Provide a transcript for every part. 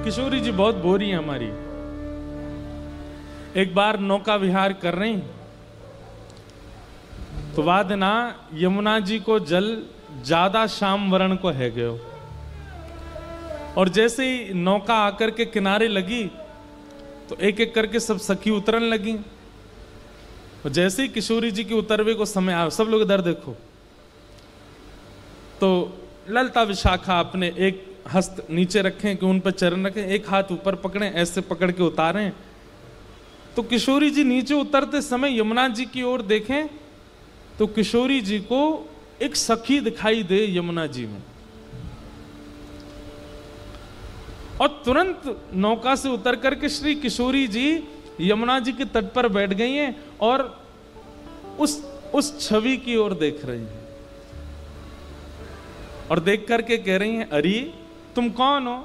किशोरी जी बहुत बोरी है हमारी। एक बार नौका विहार कर रही तो बाद ना यमुना जी को जल ज्यादा श्याम वर्ण को है गयो, और जैसे ही नौका आकर के किनारे लगी तो एक एक करके सब सखी उतरन लगी। और जैसे ही किशोरी जी के उतरवे को समय आया, सब लोग इधर देखो, तो ललता विशाखा अपने एक हस्त नीचे रखें कि उन पर चरण रखें, एक हाथ ऊपर पकड़ें, ऐसे पकड़ के उतारें। तो किशोरी जी नीचे उतरते समय यमुना जी की ओर देखें तो किशोरी जी को एक सखी दिखाई दे यमुना जी में, और तुरंत नौका से उतर करके श्री किशोरी जी यमुना जी के तट पर बैठ गई हैं और उस छवि की ओर देख रही हैं, और देख करके कह रही हैं, अरे तुम कौन हो?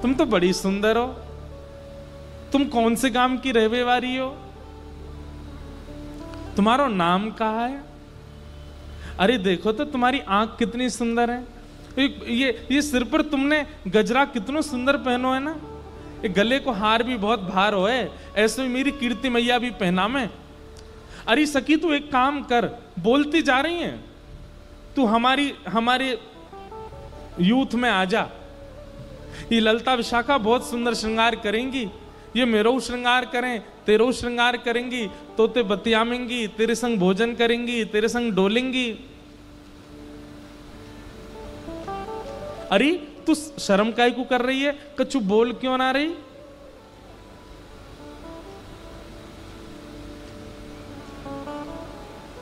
तुम तो बड़ी सुंदर हो, तुम कौन से गांव की रहने वाली हो? तुम्हारा नाम कहाँ है? अरे देखो तो तुम्हारी आंख कितनी सुंदर है, ये सिर पर तुमने गजरा कितना सुंदर पहनो है ना, ये गले को हार भी बहुत भार हो है, ऐसे में मेरी कीर्ति मैया भी पहना में। अरे सखी तू एक काम कर, बोलती जा रही है, तू हमारे यूथ में आ जा। ये ललता विशाखा बहुत सुंदर श्रृंगार करेंगी, ये मेरो श्रृंगार करें, तेरो श्रृंगार करेंगी, तो ते बतियामेंगी, तेरे संग भोजन करेंगी, तेरे संग डोलेंगी। अरे तू शर्म काहे को कर रही है? कछु बोल क्यों ना रही?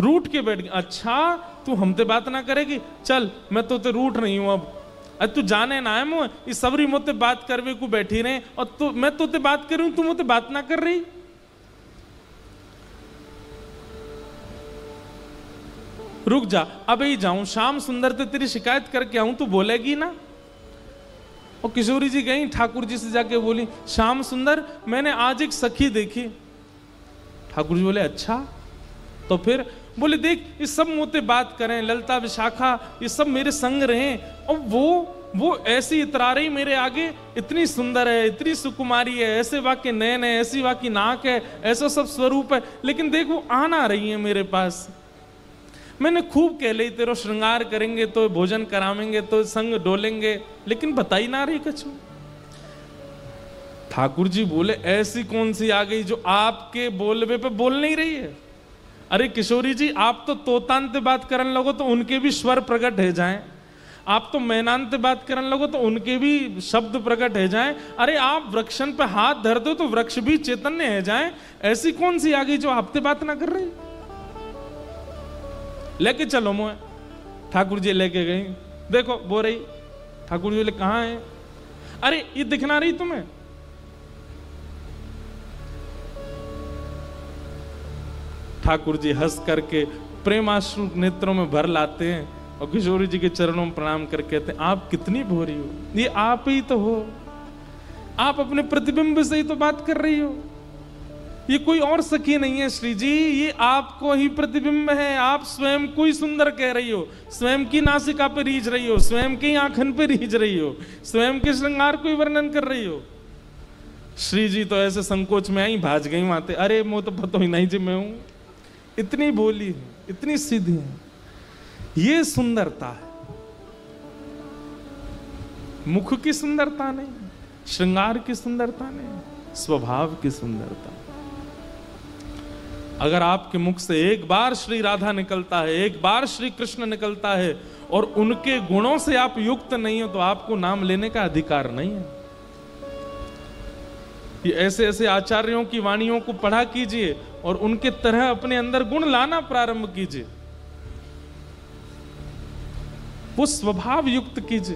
रूठ के बैठ गई। अच्छा तू हमसे बात ना करेगी, चल मैं तो ते रूठ नहीं हूं अब। अरे तू जाने ना है मुझे, इस सबरी मोते बात करवे को बैठी रहे, और तू मैं तो ते बात कर रही हूं, तू मोते बात ना कर रही। रुक जा, अब ही जाऊं, श्याम सुंदर ते तेरी शिकायत करके आऊं, तू बोलेगी ना? और किशोरी जी गई ठाकुर जी से जाके बोली, श्याम सुंदर मैंने आज एक सखी देखी। ठाकुर जी बोले अच्छा, तो फिर बोले देख ये सब मोते बात करें, ललता विशाखा ये सब मेरे संग रहे, और वो ऐसी इतरा रही मेरे आगे, इतनी सुंदर है, इतनी सुकुमारी है, ऐसे वाके नयन है, ऐसी वाकी नाक है, ऐसा सब स्वरूप है, लेकिन देख वो आ ना रही है मेरे पास। मैंने खूब कह ली तेरो श्रृंगार करेंगे तो भोजन करावेंगे तो संग डोलेंगे, लेकिन बताई ना रही कछु। ठाकुर जी बोले ऐसी कौन सी आ गई जो आपके बोलवे पे बोल नहीं रही है? अरे किशोरी जी आप तो तोतांत बात करने लगो तो उनके भी स्वर प्रकट है जाएं, आप तो मैनांत बात करने लगो तो उनके भी शब्द प्रकट है जाएं, अरे आप वृक्षन पे हाथ धर दो तो वृक्ष भी चैतन्य है जाएं, ऐसी कौन सी आ गई जो आपसे बात ना कर रही? लेके चलो मुझे। ठाकुर जी लेके गई, देखो बो रही। ठाकुर जी बोले कहाँ है? अरे ये दिखना रही तुम्हें? ठाकुर जी हंस करके प्रेमाश्रु नेत्रों में भर लाते हैं और किशोरी जी के चरणों में प्रणाम करके कहते हैं आप कितनी भोरी हो, ये आप ही तो हो, आप अपने प्रतिबिंब से ही तो बात कर रही हो, ये कोई और सखी नहीं है श्री जी, ये आपको ही प्रतिबिंब है, आप स्वयं को ही सुंदर कह रही हो, स्वयं की नासिका पे रीझ रही हो, स्वयं की आंखन पे रीझ रही हो, स्वयं के श्रृंगार को ही वर्णन कर रही हो। श्री जी तो ऐसे संकोच में आई, भाज गई माते, अरे मो तो पता ही नहीं जी मैं हूं, इतनी भोली है, इतनी सीधी है, ये सुंदरता है, मुख की सुंदरता नहीं, श्रृंगार की सुंदरता नहीं, स्वभाव की सुंदरता। अगर आपके मुख से एक बार श्री राधा निकलता है, एक बार श्री कृष्ण निकलता है और उनके गुणों से आप युक्त नहीं हो तो आपको नाम लेने का अधिकार नहीं है। ये ऐसे ऐसे आचार्यों की वाणियों को पढ़ा कीजिए और उनके तरह अपने अंदर गुण लाना प्रारंभ कीजिए, वो स्वभाव युक्त कीजिए।